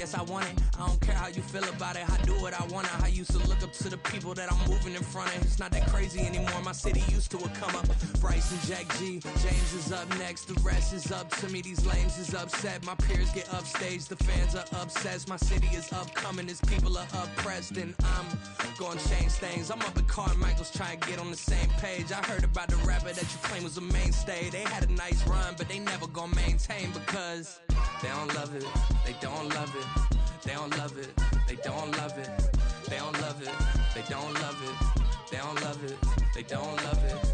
guess I want it. I don't care how you feel about it. I do what I want. I used to look up to the people that I'm moving in front of. It's not that crazy anymore. My city used to a come up. Bryce and Jack G. James is up next. The rest is up to me. These lames is upset. My peers get upstage. The fans are obsessed. My city is upcoming. His people are oppressed. And I'm gonna change things. I'm up at Carmichael's trying to get on the same page. I heard about the rapper that you claim was a mainstay. They had a nice run, but they never gonna maintain because they don't love it. They don't love it. They don't love it. They don't love it. They don't love it. They don't love it. They don't love it. They don't love it.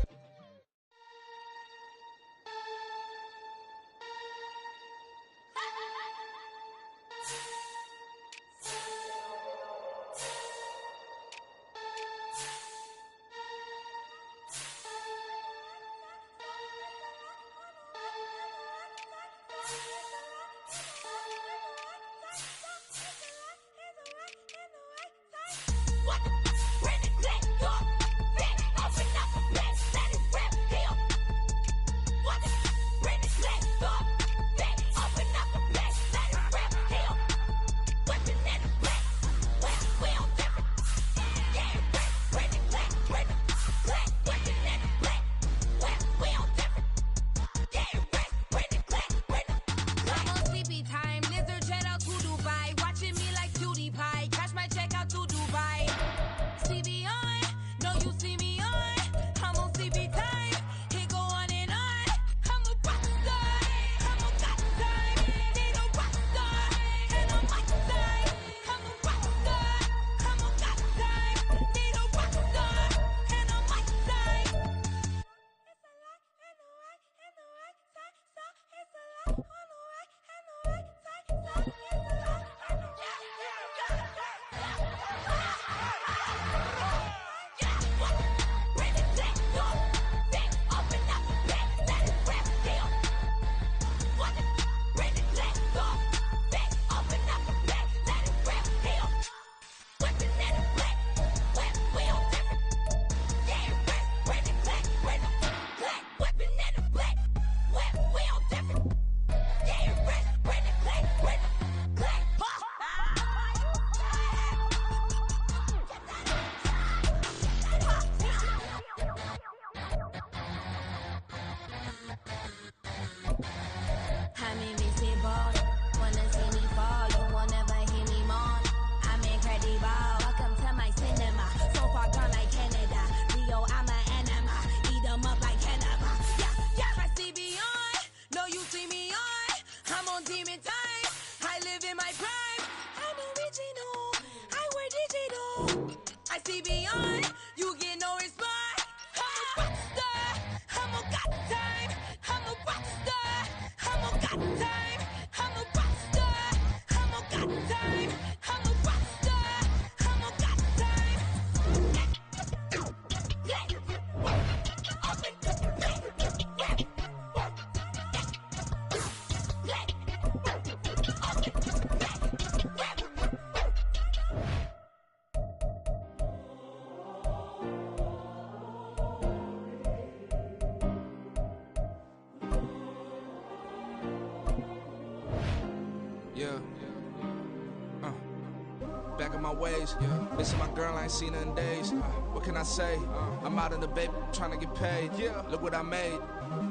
Back in my ways, missing my girl, I ain't seen her in days. What can I say? I'm out in the baby, trying to get paid. Look what I made.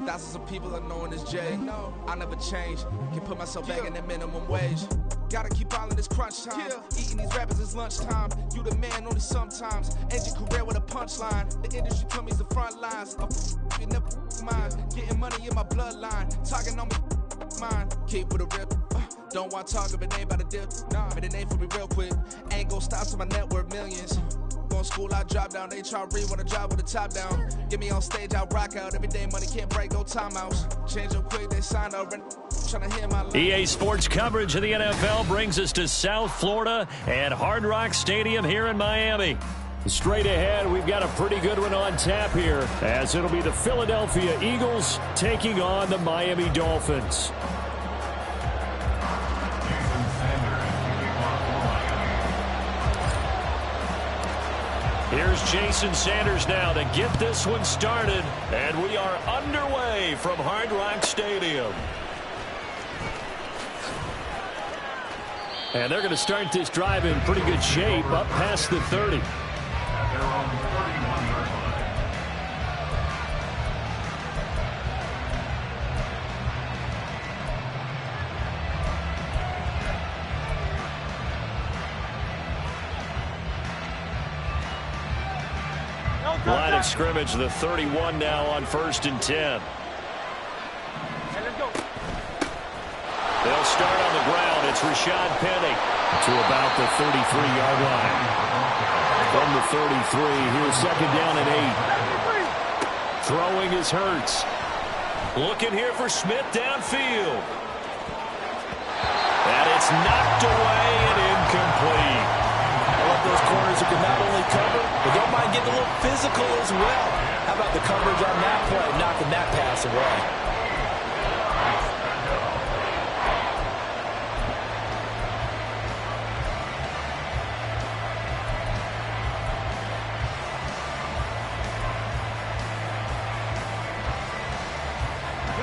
Thousands of people are knowing this Jay. I never change. Can put myself back in the minimum wage. Gotta keep all in this crunch time. Eating these rappers is lunchtime. You the man only sometimes. End your career with a punchline. The industry told me it's the front lines. You never mine. Getting money in my bloodline. Talking on my mind. Keep with a real. Don't want to talk if it ain't about a dip. But it ain't for me real quick. Ain't gon' stop till my net worth millions. Going school, I drop down. They try to read when I drop with the top down. Get me on stage, I rock out. Every day money can't break, no timeouts. Change up quick, they sign up. Trying to hear my line. EA Sports coverage of the NFL brings us to South Florida and Hard Rock Stadium here in Miami. Straight ahead, we've got a pretty good one on tap here, as it'll be the Philadelphia Eagles taking on the Miami Dolphins. Here's Jason Sanders now to get this one started, and we are underway from Hard Rock Stadium. And they're going to start this drive in pretty good shape up past the 30. Line of scrimmage, the 31 now on 1st and 10. They'll start on the ground. It's Rashad Penny to about the 33-yard line. From the 33, here's 2nd down and 8. Throwing is Hurts. Looking here for Smith downfield. And it's knocked away and incomplete. I love those corners who can not only cover, but don't mind getting a little physical as well. How about the coverage on that play, knocking that pass away?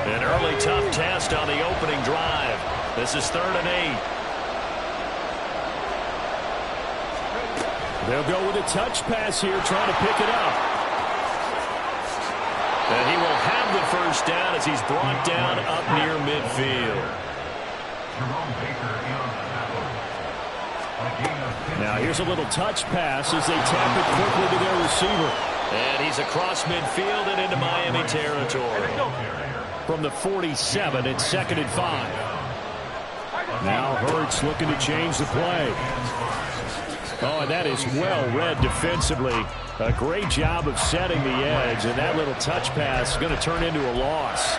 An early tough test on the opening drive. This is 3rd and 8. They'll go with a touch pass here, trying to pick it up. And he will have the 1st down as he's brought down up near midfield. Now here's a little touch pass as they tap it quickly to their receiver. And he's across midfield and into Miami territory. From the 47, it's 2nd and 5. Now Hurts looking to change the play. Oh, and that is well read defensively. A great job of setting the edge, and that little touch pass is going to turn into a loss.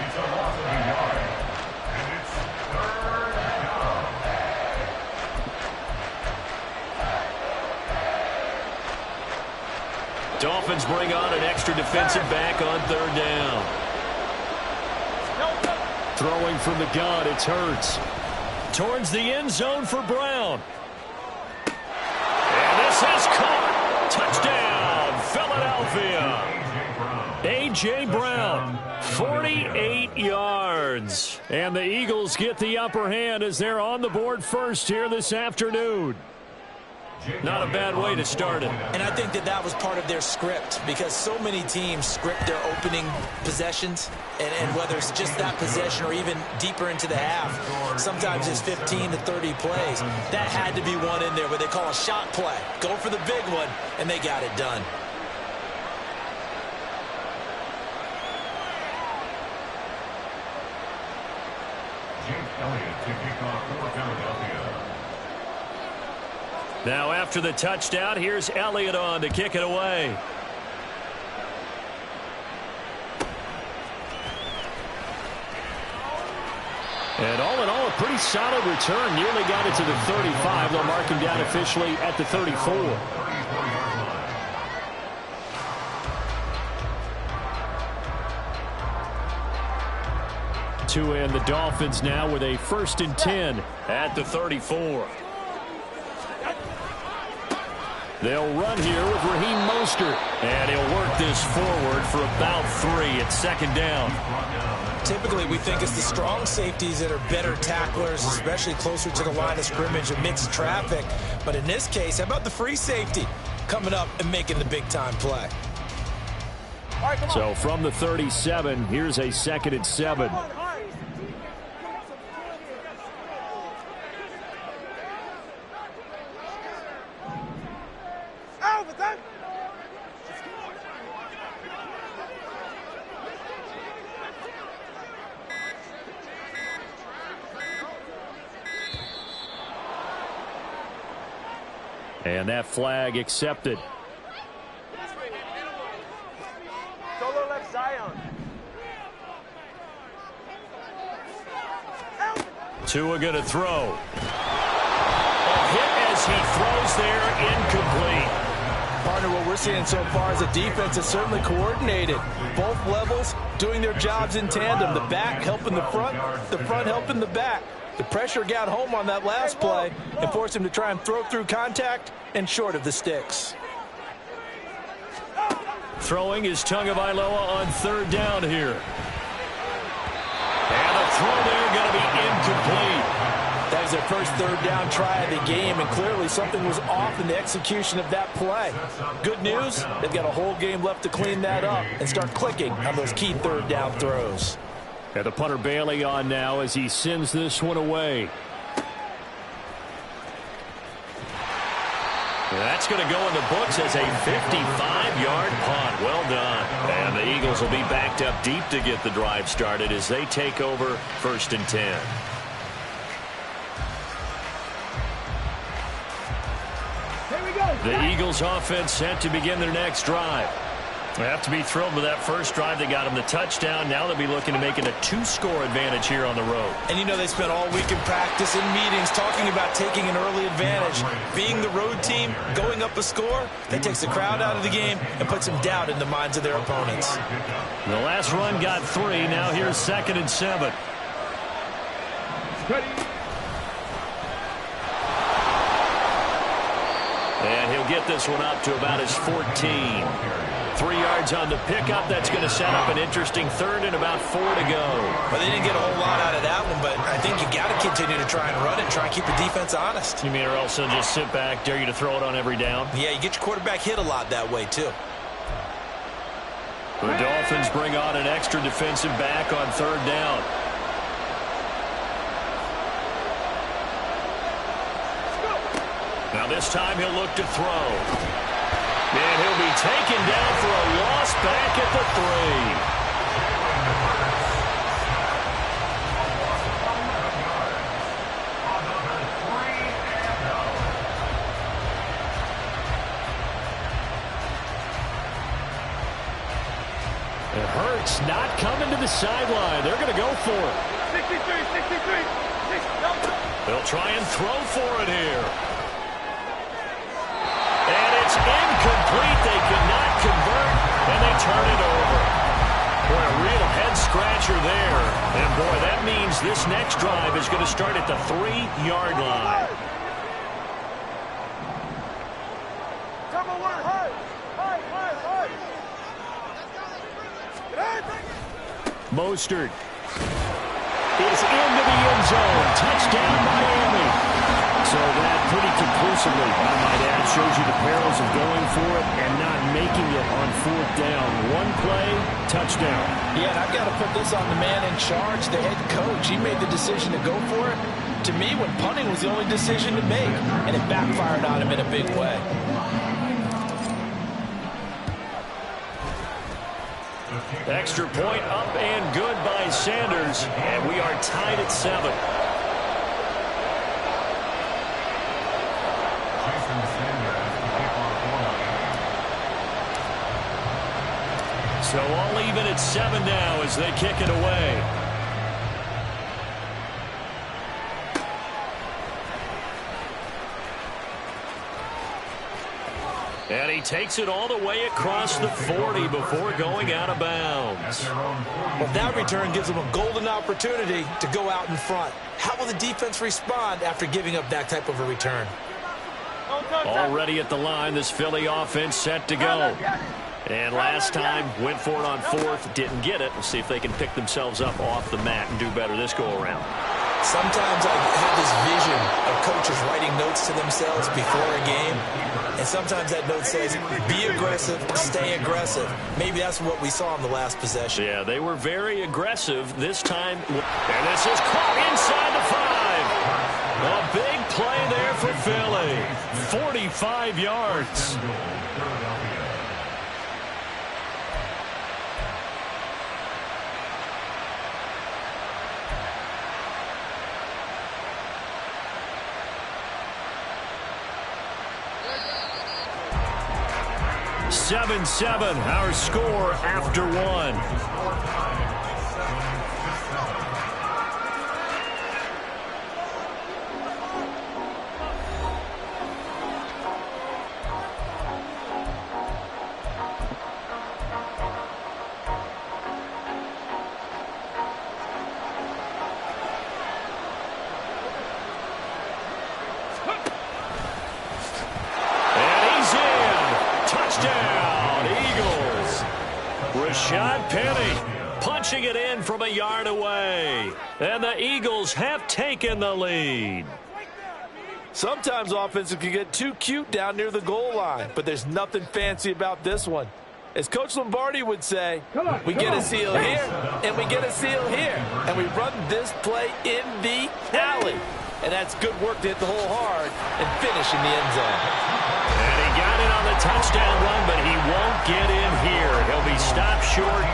Dolphins bring on an extra defensive back on 3rd down. Throwing from the gun, it's Hurts. Towards the end zone for Brown. And this is caught. Touchdown, Philadelphia. A.J. Brown, 48 yards. And the Eagles get the upper hand as they're on the board first here this afternoon. Not a bad way to start it. And I think that was part of their script, because so many teams script their opening possessions, and whether it's just that possession or even deeper into the half, sometimes it's 15 to 30 plays. That had to be one in there where they call a shot play. Go for the big one, and they got it done. Now after the touchdown, here's Elliott on to kick it away. And all in all, a pretty solid return. Nearly got it to the 35. They'll mark him down officially at the 34. And the Dolphins now with a 1st and 10 at the 34. They'll run here with Raheem Mostert, and he'll work this forward for about 3 at 2nd down. Typically, we think it's the strong safeties that are better tacklers, especially closer to the line of scrimmage amidst traffic. But in this case, how about the free safety coming up and making the big-time play? So from the 37, here's a 2nd and 7. And that flag accepted. Solo left Zion. Tua going to throw. A hit as he throws there, incomplete. Partner, what we're seeing so far is a defense that's certainly coordinated. Both levels doing their jobs in tandem. The back helping the front helping the back. The pressure got home on that last play and forced him to try and throw through contact and short of the sticks. Throwing is Tagovailoa on 3rd down here. And the throw there going to be incomplete. That is was their first third down try of the game, and clearly something was off in the execution of that play. Good news, they've got a whole game left to clean that up and start clicking on those key third down throws. And the punter Bailey on now as he sends this one away. That's going to go in the books as a 55-yard punt. Well done. And the Eagles will be backed up deep to get the drive started as they take over 1st and 10. Here we go. The Eagles offense set to begin their next drive. They have to be thrilled with that first drive. They got them the touchdown. Now they'll be looking to make it a 2-score advantage here on the road. And you know they spent all week in practice and meetings talking about taking an early advantage. Being the road team, going up a score, that takes the crowd out of the game and puts some doubt in the minds of their opponents. The last run got 3. Now here's 2nd and 7. And he'll get this one up to about his 14. 3 yards on the pickup. That's going to set up an interesting 3rd and about 4 to go. Well, they didn't get a whole lot out of that one, but I think you got to continue to try and run it and try and keep the defense honest. You mean or else they'll just sit back, dare you to throw it on every down? Yeah, you get your quarterback hit a lot that way, too. The Dolphins bring on an extra defensive back on 3rd down. Now this time he'll look to throw. And he'll be taken down for a loss back at the 3. And Hurts not coming to the sideline. They're going to go for it. 63. They'll try and throw for it here. And it's incomplete. They could not convert, and they turn it over. Boy, a real head-scratcher there. And, boy, that means this next drive is going to start at the 3-yard line. Number 1, high. Mostert is into the end zone. Touchdown, Miami. So that pretty conclusively, I might add, shows you the perils of going for it and not making it on 4th down. One play, touchdown. Yeah, and I've got to put this on the man in charge, the head coach. He made the decision to go for it. To me, when punting was the only decision to make, and it backfired on him in a big way. Extra point up and good by Sanders, and we are tied at 7. So all even at 7 now as they kick it away. And he takes it all the way across the 40 before going out of bounds. Well, that return gives them a golden opportunity to go out in front. How will the defense respond after giving up that type of a return? Already at the line, this Philly offense set to go. And last time, went for it on 4th, didn't get it. We'll see if they can pick themselves up off the mat and do better this go-around. Sometimes I have this vision of coaches writing notes to themselves before a game. And sometimes that note says, be aggressive, stay aggressive. Maybe that's what we saw in the last possession. Yeah, they were very aggressive this time. And this is caught inside the 5. A big play there for Philly. 45 yards. (7-7), our score after 1. punching it in from a yard away. And the Eagles have taken the lead. Sometimes offenses can get too cute down near the goal line, but there's nothing fancy about this one. As Coach Lombardi would say, we get a seal here, and we get a seal here, and we run this play in the alley. And that's good work to hit the hole hard and finish in the end zone. And he got it on the touchdown run, but he won't get in here. He'll be stopped short,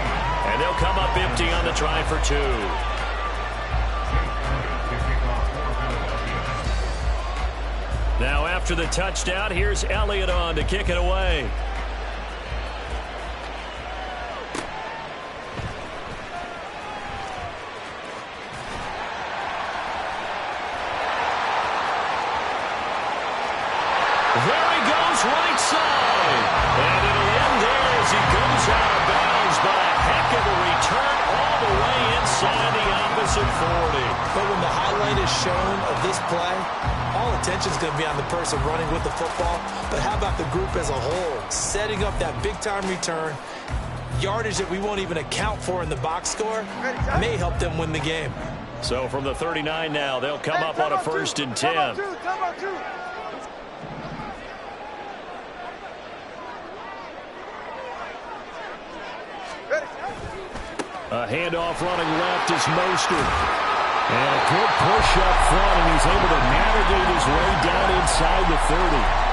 and they'll come up empty on the try for 2. Now after the touchdown, here's Elliott on to kick it away. There he goes, right side. And it'll end there as he goes out of bounds, but a heck of a return all the way inside the opposite 40. But when the highlight is shown of this play, all attention is going to be on the person running with the football. But how about the group as a whole? Setting up that big-time return, yardage that we won't even account for in the box score, may help them win the game. So from the 39 now, they'll come up on a 1st and 10. A handoff running left is Mostert. And a good push up front, and he's able to navigate his way down inside the 30.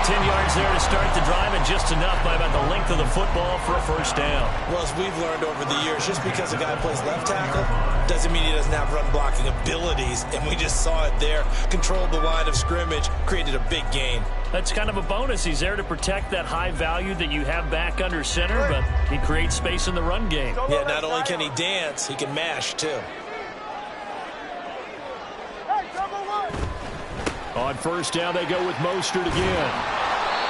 10 yards there to start the drive, and just enough by about the length of the football for a 1st down. Well, as we've learned over the years, just because a guy plays left tackle doesn't mean he doesn't have run blocking abilities, and we just saw it there. Controlled the line of scrimmage, created a big gain. That's kind of a bonus. He's there to protect that high value that you have back under center, but he creates space in the run game. Yeah, not only can he dance, he can mash, too. On 1st down, they go with Mostert again.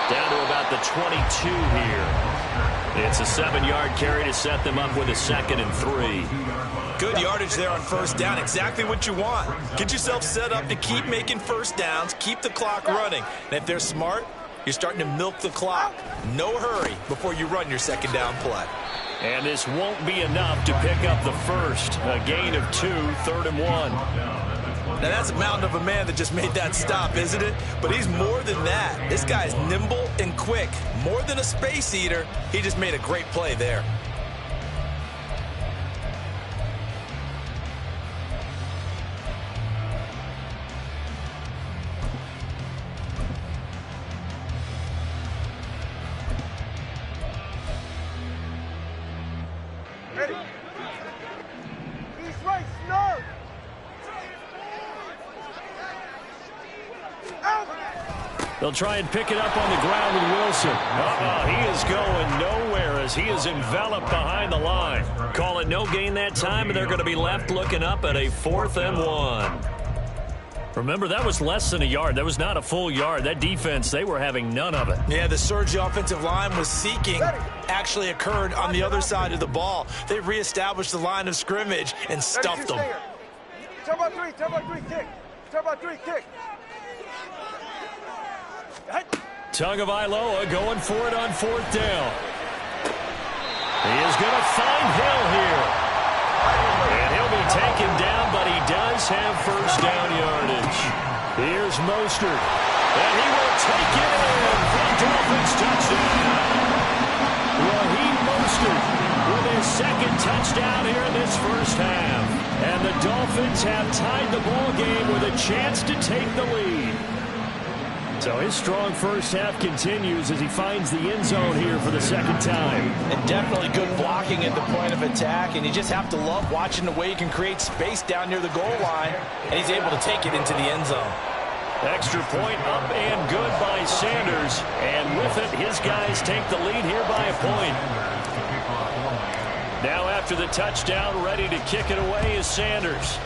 Down to about the 22 here. It's a 7-yard carry to set them up with a 2nd and 3. Good yardage there on 1st down. Exactly what you want. Get yourself set up to keep making 1st downs, keep the clock running. And if they're smart, you're starting to milk the clock. No hurry before you run your 2nd down play. And this won't be enough to pick up the 1st. A gain of 2, 3rd and 1. Now, that's a mountain of a man that just made that stop, isn't it? But he's more than that. This guy's nimble and quick. More than a space eater, he just made a great play there. Ready. East right, snug. They'll try and pick it up on the ground with Wilson. He is going nowhere as he is enveloped behind the line. Call it no gain that time, and they're going to be left looking up at a 4th and 1. Remember, that was less than a yard. That was not a full yard. That defense, they were having none of it. Yeah, the surge the offensive line was seeking actually occurred on the other side of the ball. They reestablished the line of scrimmage and stuffed them. Turn by 3, kick. Turn by 3, kick. Tagovailoa going for it on 4th down. He is going to find Hill here. And he'll be taken down, but he does have 1st down yardage. Here's Mostert. And he will take it in for Dolphins touchdown. Raheem Mostert with his 2nd touchdown here in this 1st half. And the Dolphins have tied the ball game with a chance to take the lead. So his strong 1st half continues as he finds the end zone here for the 2nd time. And definitely good blocking at the point of attack, and you just have to love watching the way he can create space down near the goal line, and he's able to take it into the end zone. Extra point up and good by Sanders, and with it, his guys take the lead here by a point. Now after the touchdown, ready to kick it away is Sanders.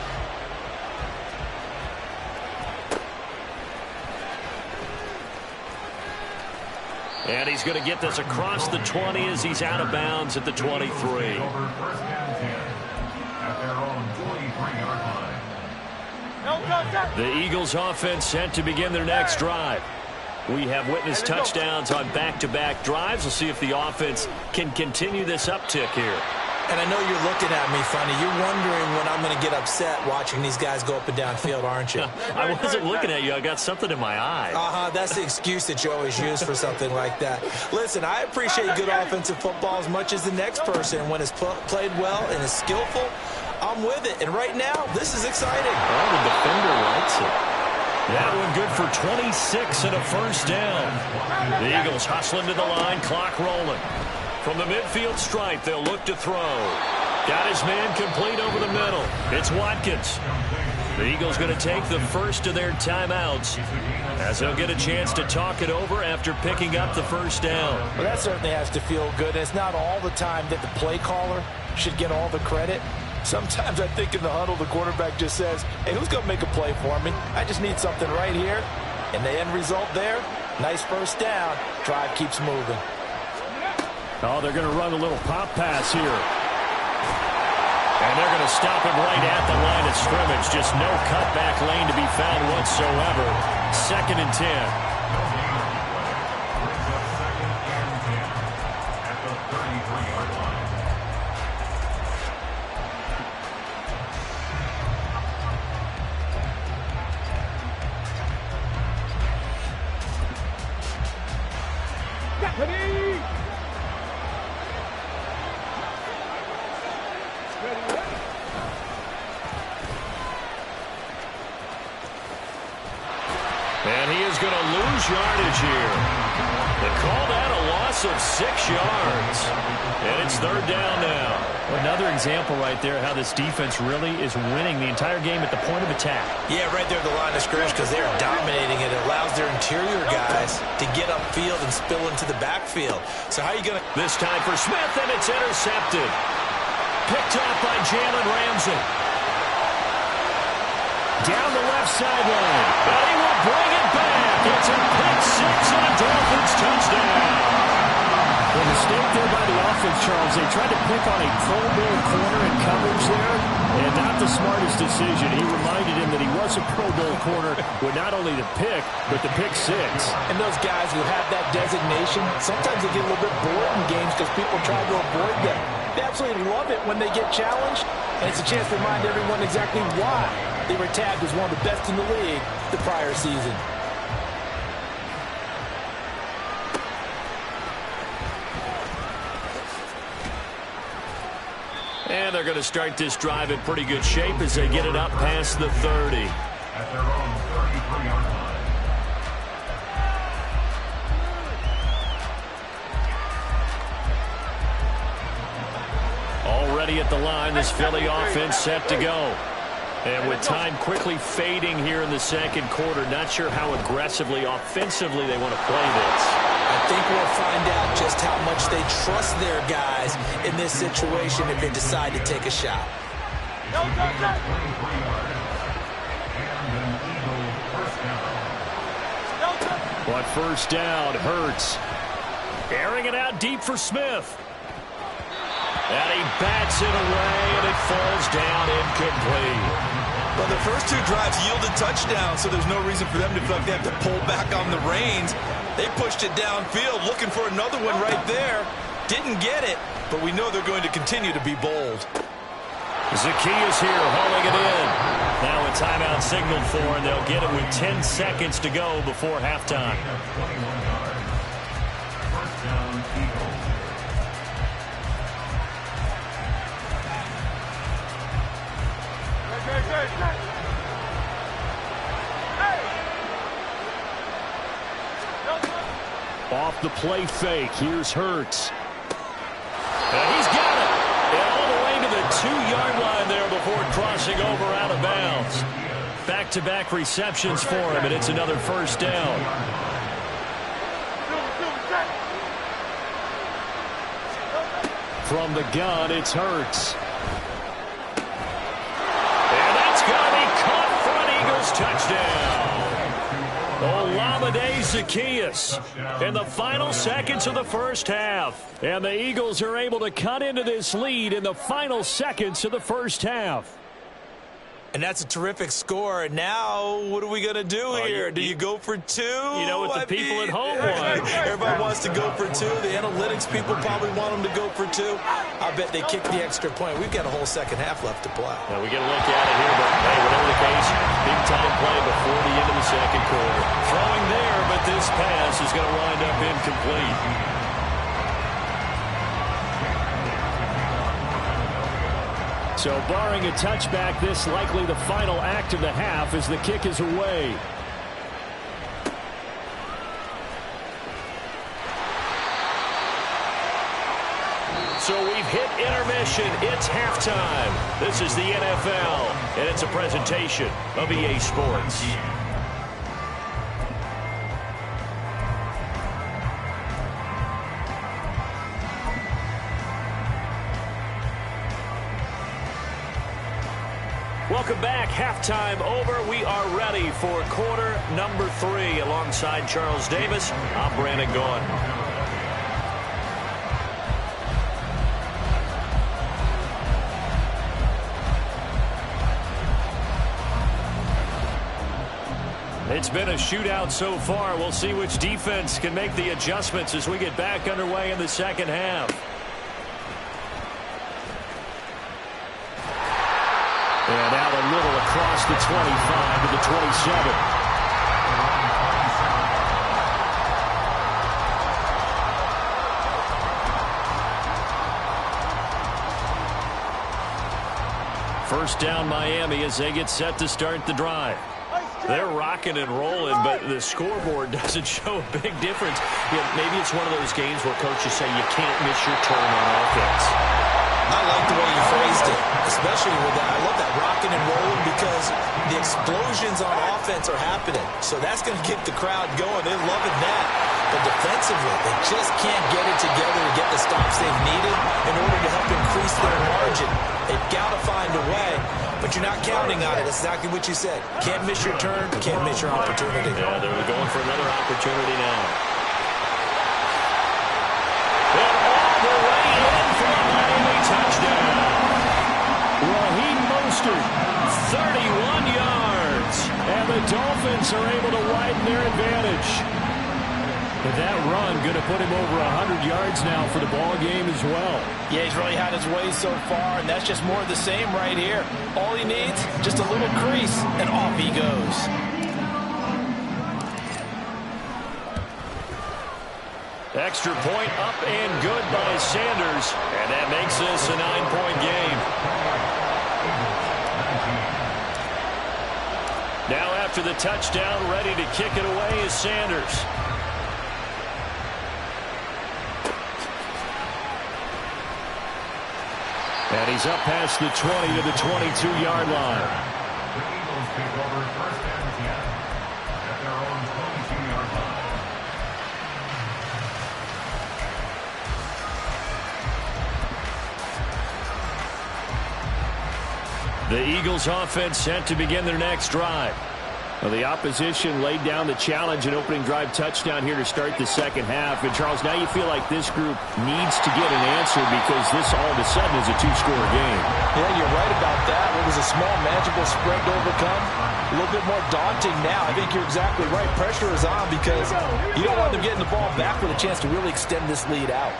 And he's going to get this across the 20 as he's out of bounds at the 23. The Eagles offense set to begin their next drive. We have witnessed touchdowns on back-to-back drives. We'll see if the offense can continue this uptick here. And I know you're looking at me funny. You're wondering when I'm going to get upset watching these guys go up and down field, aren't you? I wasn't looking at you. I got something in my eye. That's the excuse that you always use for something like that. Listen, I appreciate good offensive football as much as the next person. When it's played well and is skillful, I'm with it. And right now, this is exciting. Oh, the defender likes it. That one good for 26 and a first down. The Eagles hustling to the line, clock rolling. From the midfield stripe, they'll look to throw. Got his man complete over the middle. It's Watkins. The Eagles going to take the first of their timeouts as they'll get a chance to talk it over after picking up the first down. Well, that certainly has to feel good. And it's not all the time that the play caller should get all the credit. Sometimes I think in the huddle, the quarterback just says, hey, who's going to make a play for me? I just need something right here. And the end result there, nice first down. Drive keeps moving. Oh, they're going to run a little pop pass here. And they're going to stop him right at the line of scrimmage. Just no cutback lane to be found whatsoever. 2nd and 10. And he is going to lose yardage here. They call that a loss of 6 yards. And it's 3rd down now. Another example right there how this defense really is winning the entire game at the point of attack. Yeah, right there at the line of scrimmage because they're dominating it. It allows their interior guys to get upfield and spill into the backfield. So how are you going to... This time for Smith, and it's intercepted. Picked up by Jalen Ramsey. Down the left sideline. And he will bring it back. It's a pick 6 and a Dolphins touchdown. The mistake there by the offense, Charles, they tried to pick on a Pro Bowl corner in coverage there, and not the smartest decision. He reminded him that he was a Pro Bowl corner with not only the pick, but the pick 6. And those guys who have that designation, sometimes they get a little bit bored in games because people try to avoid them. They absolutely love it when they get challenged, and it's a chance to remind everyone exactly why they were tagged as one of the best in the league the prior season. And they're going to start this drive in pretty good shape as they get it up past the 30. At their own 33-yard line. Already at the line, this Philly offense set to go. And with time quickly fading here in the 2nd quarter, not sure how aggressively, offensively they want to play this. I think we'll find out just how much they trust their guys in this situation if they decide to take a shot. But first down, Hurts. Airing it out deep for Smith. And he bats it away, and it falls down incomplete. Well, the first 2 drives yielded touchdowns, so there's no reason for them to feel like they have to pull back on the reins. They pushed it downfield, looking for another one right there. Didn't get it, but we know they're going to continue to be bold. Zaccheaus here hauling it in. Now a timeout signaled for, and they'll get it with 10 seconds to go before halftime. Off the play fake, here's Hurts. And he's got it. And all the way to the 2-yard line there before crossing over out of bounds. Back-to-back receptions for him, and it's another first down. From the gun, it's Hurts. And that's going to be caught for an Eagles touchdown. Olamide Zaccheaus in the final seconds of the first half. And the Eagles are able to cut into this lead in the final seconds of the first half. And that's a terrific score. And now, what are we going to do here? Do you go for two? You know what the people at home want. Everybody wants to go for two. The analytics people probably want them to go for two. I bet they kick the extra point. We've got a whole second half left to play. Now we get a look at it here, but hey, whatever the case, big time play before the end of the second quarter. Throwing there, but this pass is going to wind up incomplete. So barring a touchback, this likely the final act of the half as the kick is away. So we've hit intermission. It's halftime. This is the NFL, and it's a presentation of EA Sports. Welcome back. Halftime over. We are ready for quarter number 3. Alongside Charles Davis, I'm Brandon Gaughan. It's been a shootout so far. We'll see which defense can make the adjustments as we get back underway in the second half. And out a little across the 25 to the 27. First down Miami as they get set to start the drive. They're rocking and rolling, but the scoreboard doesn't show a big difference. Maybe it's one of those games where coaches say you can't miss your turn on offense. I like the way you phrased it, especially with that. I love that rocking and rolling because the explosions on offense are happening. So that's going to get the crowd going. They're loving that. But defensively, they just can't get it together to get the stops they've needed in order to help increase their margin. They've got to find a way, but you're not counting on it. That's exactly what you said. Can't miss your turn, can't miss your opportunity. Yeah, they're going for another opportunity now. And all the way in for a Miami touchdown. Raheem Mostert, 31 yards. And the Dolphins are able to widen their advantage. But that run going to put him over 100 yards now for the ball game as well. Yeah, he's really had his way so far, and that's just more of the same right here. All he needs, just a little crease, and off he goes. Extra point up and good by Sanders, and that makes this a 9-point game. Now after the touchdown, ready to kick it away is Sanders. And he's up past the 20 to the 22-yard line. The Eagles take over first and 10 at their own 22-yard line. The Eagles offense set to begin their next drive. Well, the opposition laid down the challenge and opening drive touchdown here to start the second half. And, Charles, now you feel like this group needs to get an answer because this all of a sudden is a 2-score game. Yeah, you're right about that. It was a small, manageable spread to overcome. A little bit more daunting now. I think you're exactly right. Pressure is on because you don't want them getting the ball back with a chance to really extend this lead out.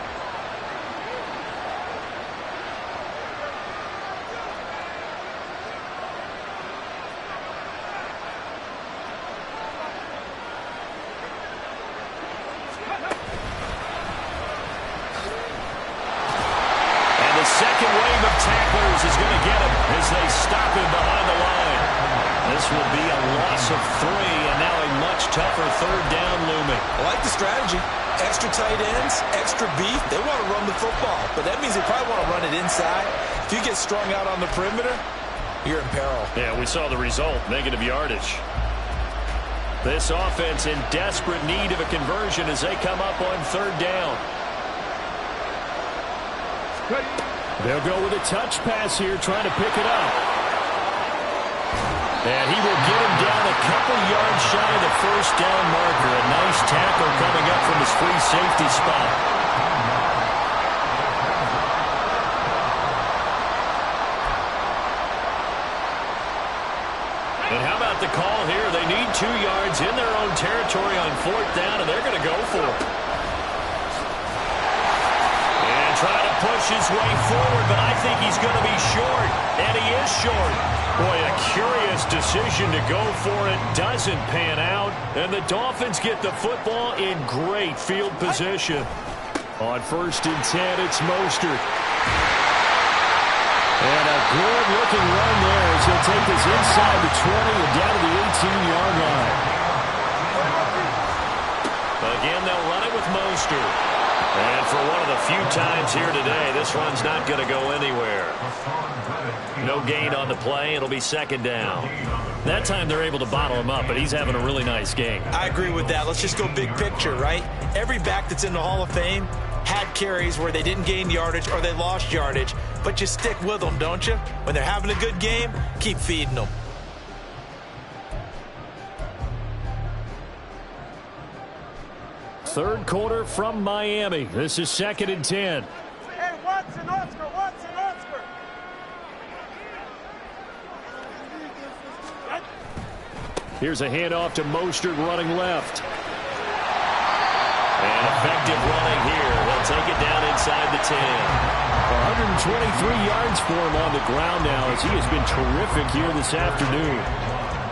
Second wave of tacklers is going to get him as they stop him behind the line. This will be a loss of 3, and now a much tougher third down looming. I like the strategy. Extra tight ends, extra beef. They want to run the football, but that means they probably want to run it inside. If you get strung out on the perimeter, you're in peril. Yeah, we saw the result, negative yardage. This offense in desperate need of a conversion as they come up on third down. They'll go with a touch pass here, trying to pick it up. And he will get him down a couple yards shy of the first down marker. A nice tackle coming up from his free safety spot. got the call here. They need 2 yards in their own territory on 4th down, and they're going to go for it. And trying to push his way forward, but I think he's going to be short, and he is short. Boy, a curious decision to go for it. Doesn't pan out, and the Dolphins get the football in great field position. On 1st and 10, it's Mostert. And a good-looking run there as he'll take this inside the 20 and down to the 18-yard line. Again, they'll run it with Mostert. And for one of the few times here today, this run's not going to go anywhere. No gain on the play. It'll be 2nd down. That time they're able to bottle him up, but he's having a really nice game. I agree with that. Let's just go big picture, right? Every back that's in the Hall of Fame had carries where they didn't gain yardage or they lost yardage, but you stick with them, don't you? When they're having a good game, keep feeding them. Third quarter from Miami. This is 2nd and 10. Hey, Watson, Oscar, Watson, Oscar. Here's a handoff to Mostert running left. And effective running here. They'll take it down inside the 10. 123 yards for him on the ground now as he has been terrific here this afternoon.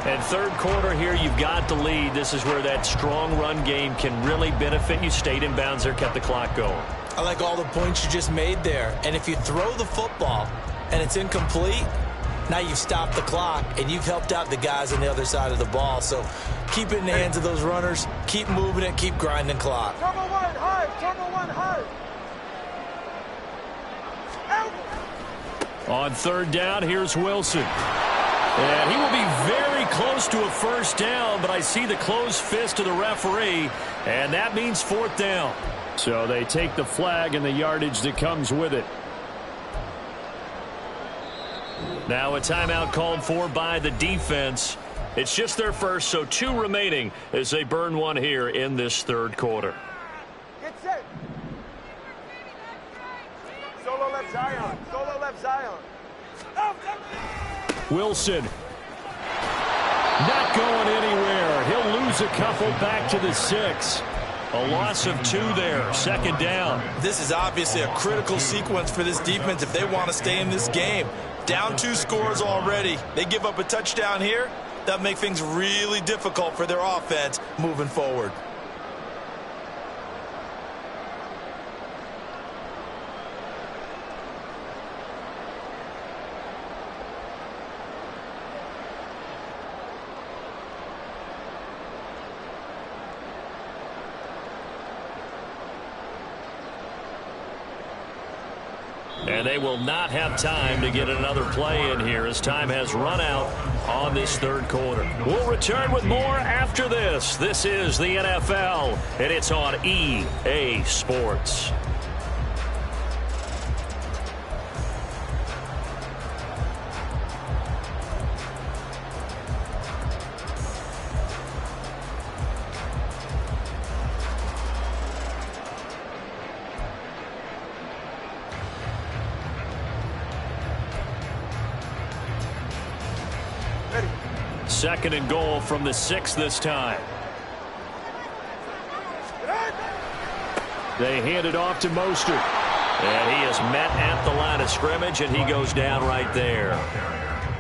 And third quarter here, you've got the lead. This is where that strong run game can really benefit you. Stayed in bounds there, kept the clock going. I like all the points you just made there. And if you throw the football and it's incomplete, now you've stopped the clock and you've helped out the guys on the other side of the ball. So keep it in the hands of those runners. Keep moving it. Keep grinding clock. Turbo 1 hard. Turbo 1 hard. On 3rd down, here's Wilson. And he will be very close to a 1st down, but I see the closed fist of the referee, and that means 4th down. So they take the flag and the yardage that comes with it. Now a timeout called for by the defense. It's just their first, so 2 remaining as they burn one here in this third quarter. Get set. Solo left Zion. Solo left Zion. Wilson. Not going anywhere. He'll lose a couple back to the 6. A loss of 2 there. 2nd down. This is obviously a critical sequence for this defense if they want to stay in this game. Down 2 scores already. They give up a touchdown here. That'll make things really difficult for their offense moving forward. And they will not have time to get another play in here as time has run out on this third quarter. We'll return with more after this. This is the NFL, and it's on EA Sports. Second and goal from the 6 this time. They hand it off to Mostert. And he is met at the line of scrimmage, and he goes down right there.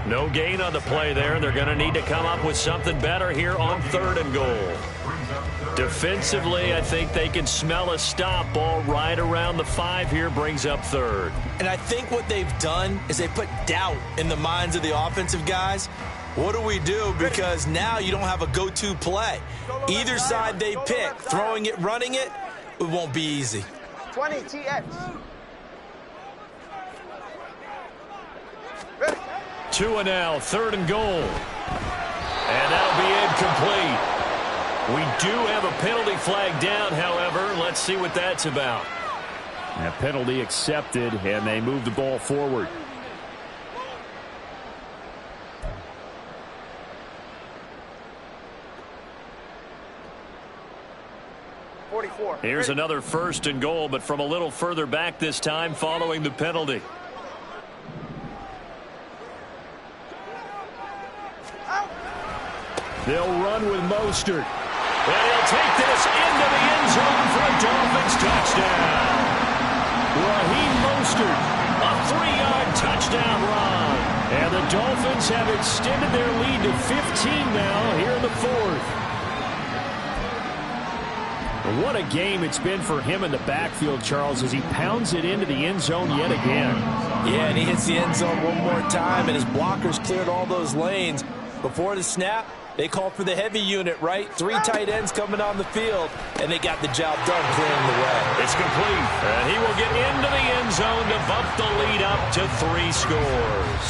No gain on the play there. They're going to need to come up with something better here on 3rd and goal. Defensively, I think they can smell a stop. Ball right around the 5 here, brings up 3rd. And I think what they've done is they put doubt in the minds of the offensive guys. What do we do? Because now you don't have a go-to play. Either side they pick, throwing it, running it, it won't be easy. 20 TX. 2 and now, 3rd and goal. And that'll be incomplete. We do have a penalty flag down, however. Let's see what that's about. A penalty accepted, and they move the ball forward. Here's another 1st and goal, but from a little further back this time following the penalty. They'll run with Mostert. And he'll take this into the end zone for a Dolphins touchdown. Raheem Mostert, a 3-yard touchdown run. And the Dolphins have extended their lead to 15 now here in the fourth. What a game it's been for him in the backfield, Charles, as he pounds it into the end zone yet again. Yeah, and he hits the end zone one more time, and his blockers cleared all those lanes. Before the snap, they called for the heavy unit, right? 3 tight ends coming on the field, and they got the job done clearing the way. It's complete, and he will get into the end zone to bump the lead up to 3 scores.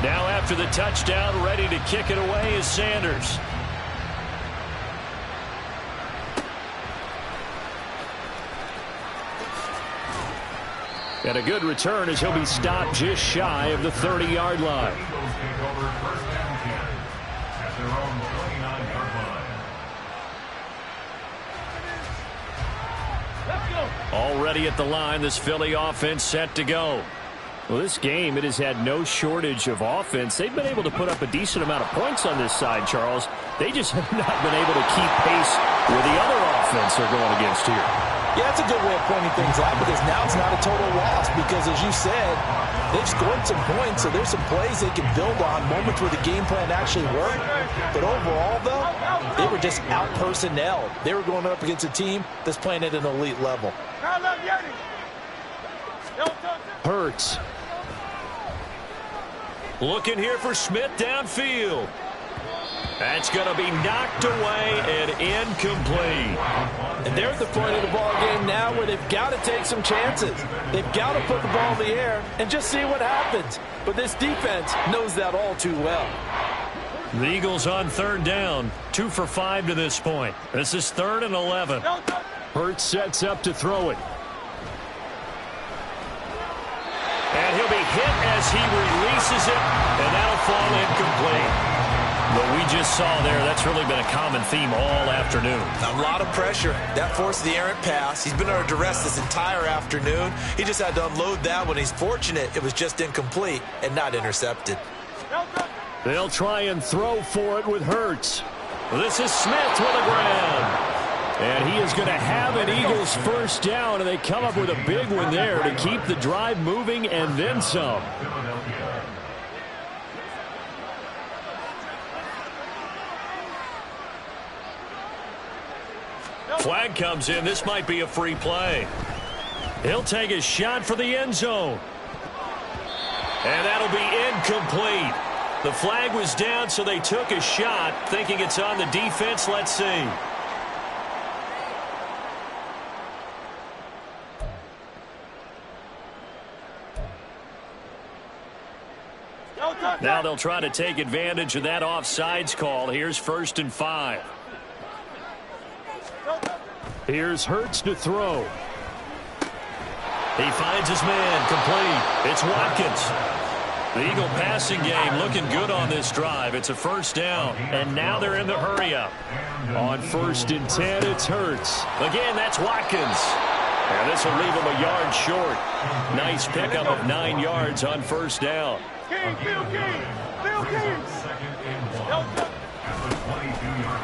Now after the touchdown, ready to kick it away is Sanders. And a good return as he'll be stopped just shy of the 30-yard line. Already at the line, this Philly offense set to go. Well, this game, it has had no shortage of offense. They've been able to put up a decent amount of points on this side, Charles. They just have not been able to keep pace with the other offense they're going against here. Yeah, that's a good way of pointing things out because now it's not a total loss because, as you said, they've scored some points, so there's some plays they can build on, moments where the game plan actually worked. But overall, though, they were just out-personnel. They were going up against a team that's playing at an elite level. Hurts. Looking here for Smith downfield. That's going to be knocked away and incomplete. And they're at the point of the ball game now where they've got to take some chances. They've got to put the ball in the air and just see what happens. But this defense knows that all too well. The Eagles on 3rd down, 2 for 5 to this point. This is 3rd and 11. Hurts sets up to throw it. And he'll be hit as he releases it, and that'll fall incomplete. What we just saw there, that's really been a common theme all afternoon. A lot of pressure. That forced the errant pass. He's been under duress this entire afternoon. He just had to unload that one. He's fortunate it was just incomplete and not intercepted. They'll try and throw for it with Hurts. This is Smith with the ground. And he is going to have an Eagles first down, and they come up with a big one there to keep the drive moving and then some. Flag comes in. This might be a free play. He'll take a shot for the end zone. And that'll be incomplete. The flag was down, so they took a shot, thinking it's on the defense. Let's see. Now they'll try to take advantage of that offsides call. Here's 1st and 5. Here's Hurts to throw. He finds his man, complete. It's Watkins. The Eagle passing game looking good on this drive. It's a first down, and now they're in the hurry-up. On 1st and 10, it's Hurts. Again, that's Watkins. And this will leave him a yard short. Nice pickup of 9 yards on 1st down.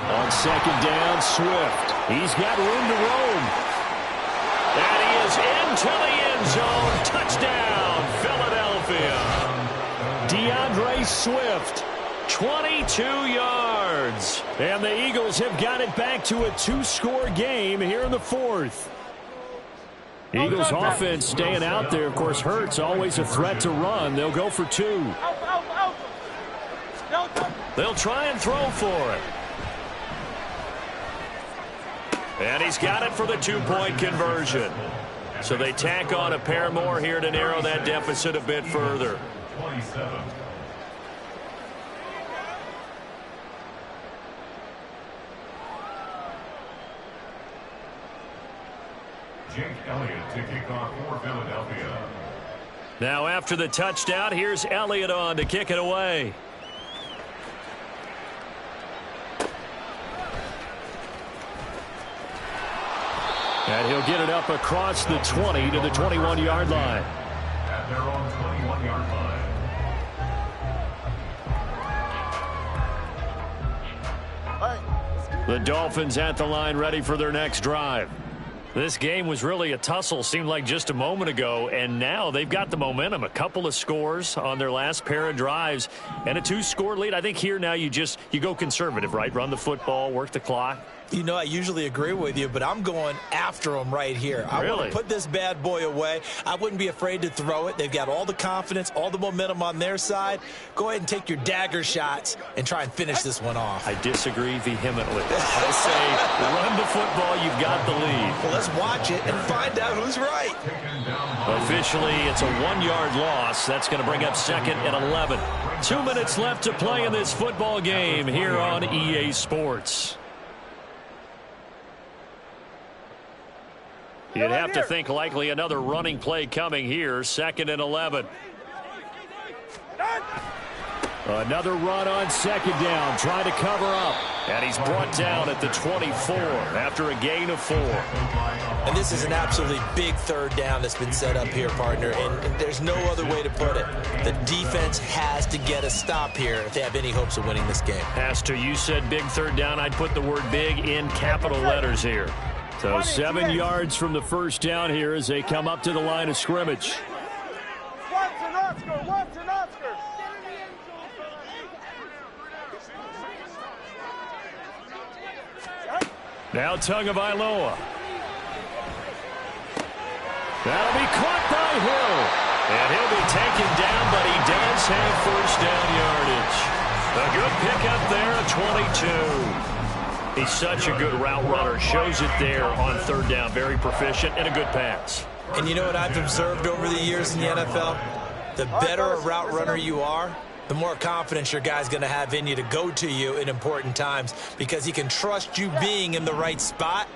On 2nd down, Swift. He's got room to roam. And he is into the end zone. Touchdown, Philadelphia. DeAndre Swift, 22 yards. And the Eagles have got it back to a 2-score game here in the 4th. Eagles offense staying out there. Of course, Hurts always a threat to run. They'll go for 2. They'll try and throw for it. And he's got it for the 2-point conversion. So they tack on a pair more here to narrow that deficit a bit further. 27. Jake Elliott to kick off for Philadelphia. Now after the touchdown, here's Elliott on to kick it away. And he'll get it up across the 20 to the 21-yard line. At their own 21-yard line. The Dolphins at the line ready for their next drive. This game was really a tussle, seemed like just a moment ago, and now they've got the momentum. A couple of scores on their last pair of drives and a 2-score lead. I think here now you go conservative, right? Run the football, work the clock. You know, I usually agree with you, but I'm going after them right here. I want to put this bad boy away. I wouldn't be afraid to throw it. They've got all the confidence, all the momentum on their side. Go ahead and take your dagger shots and try and finish this one off. I disagree vehemently. I say run the football. You've got the lead. Well, let's watch it and find out who's right. Officially, it's a 1-yard loss. That's going to bring up 2nd and 11. 2 minutes left to play in this football game here on EA Sports. You'd have to think likely another running play coming here. 2nd and 11. Another run on 2nd down. Trying to cover up. And he's brought down at the 24 after a gain of 4. And this is an absolutely big 3rd down that's been set up here, partner. And there's no other way to put it. The defense has to get a stop here if they have any hopes of winning this game. Has to. You said big 3rd down. I'd put the word big in capital letters here. So 7 yards from the first down here as they come up to the line of scrimmage. Watson, Oscar. Now Tagovailoa. That'll be caught by Hill. And he'll be taken down, but he does have first down yardage. A good pickup there at 22. He's such a good route runner. Shows it there on 3rd down. Very proficient and a good pass. And you know what I've observed over the years in the NFL? The better a route runner you are, the more confidence your guy's going to have in you to go to you in important times because he can trust you being in the right spot,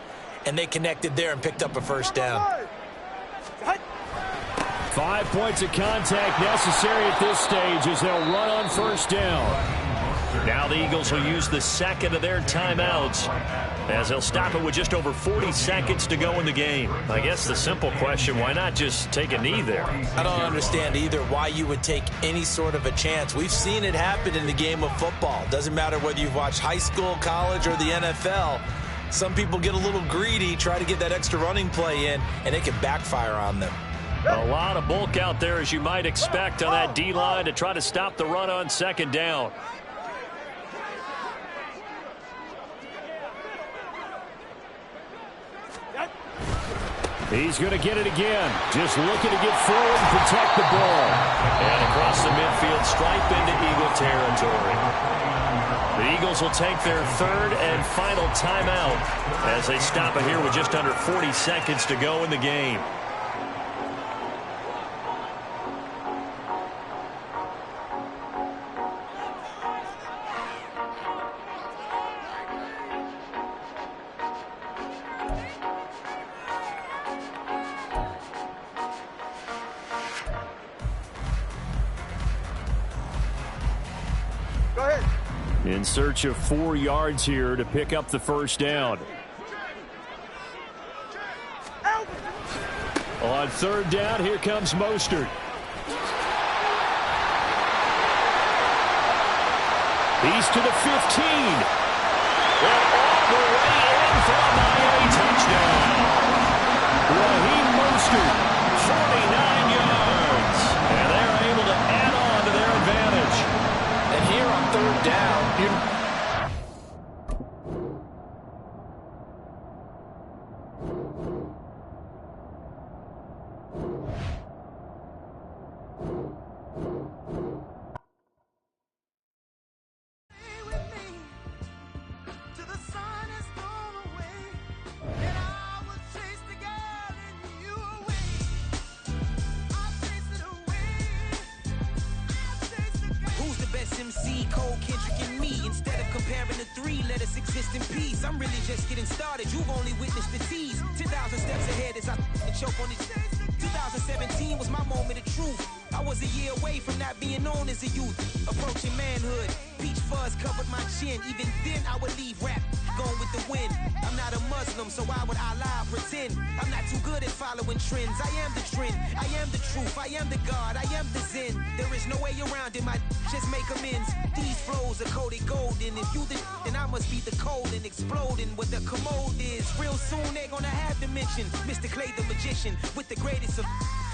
and they connected there and picked up a first down. 5 points of contact necessary at this stage as they'll run on first down. Now the Eagles will use the 2nd of their timeouts as they'll stop it with just over 40 seconds to go in the game. I guess the simple question, why not just take a knee there? I don't understand either why you would take any sort of a chance. We've seen it happen in the game of football. Doesn't matter whether you've watched high school, college, or the NFL. Some people get a little greedy, try to get that extra running play in, and it can backfire on them. A lot of bulk out there, as you might expect, on that D-line to try to stop the run on 2nd down. He's going to get it again. Just looking to get forward and protect the ball. And across the midfield, stripe into Eagle territory. The Eagles will take their 3rd and final timeout as they stop it here with just under 40 seconds to go in the game. In search of 4 yards here to pick up the first down. On 3rd down, here comes Mostert. He's to the 15. And all the way in for a Miami touchdown. Raheem Mostert, 49 yards. And they're able to add on to their advantage. And here on 3rd down, I'm really just getting started. You've only witnessed the tease. 10,000 steps ahead as I choke on these. 2017 was my moment of truth. I was a year away from not being known as a youth. Approaching manhood. Peach fuzz covered my chin. Even then I would leave rap. going with the wind. I'm not a Muslim, so why would Allah pretend? I'm not too good at following trends. I am the trend, I am the truth, I am the God, I am the Zen. There is no way around it, just make amends. These flows are coated golden. If you then I must be the cold and exploding what the commode is. Real soon they gonna have to mention Mr. Clay the magician with the greatest of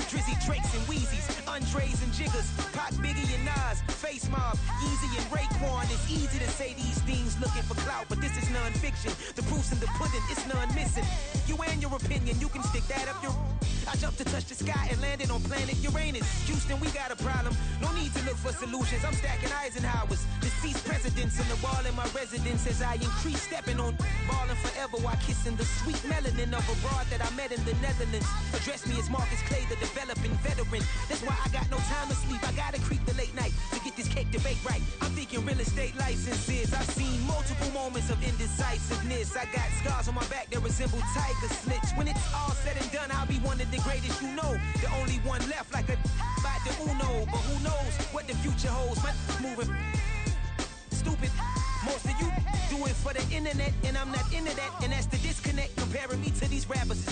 Drizzy, Drakes, and Wheezies, Andres and Jiggers, Pac, Biggie, and Nas, Face Mob, Easy, and Raekwon. It's easy to say these things looking for clout, but this is non-fiction. The proof's in the pudding, it's none missing. You and your opinion, you can stick that up your... I jumped to touch the sky and landed on planet Uranus. Houston, we got a problem. No need to look for solutions. I'm stacking Eisenhower's. Deceased presidents in the wall in my residence as I increase stepping on ballin' forever while kissing the sweet melanin of a broad that I met in the Netherlands. Address me as Marcus Clay, the developing veteran. That's why I got no time to sleep. I gotta creep the late night to get this cake debate right. I'm thinking real estate licenses. I've seen multiple moments of indecisiveness. I got scars on my back that resemble tiger slits. When it's all said and done, I'll be one of the greatest you know. The only one left like a by the Uno. But who knows what the future holds. My moving stupid. Most of you do it for the internet, and I'm not into that. And that's the disconnect. Comparing me to these rappers.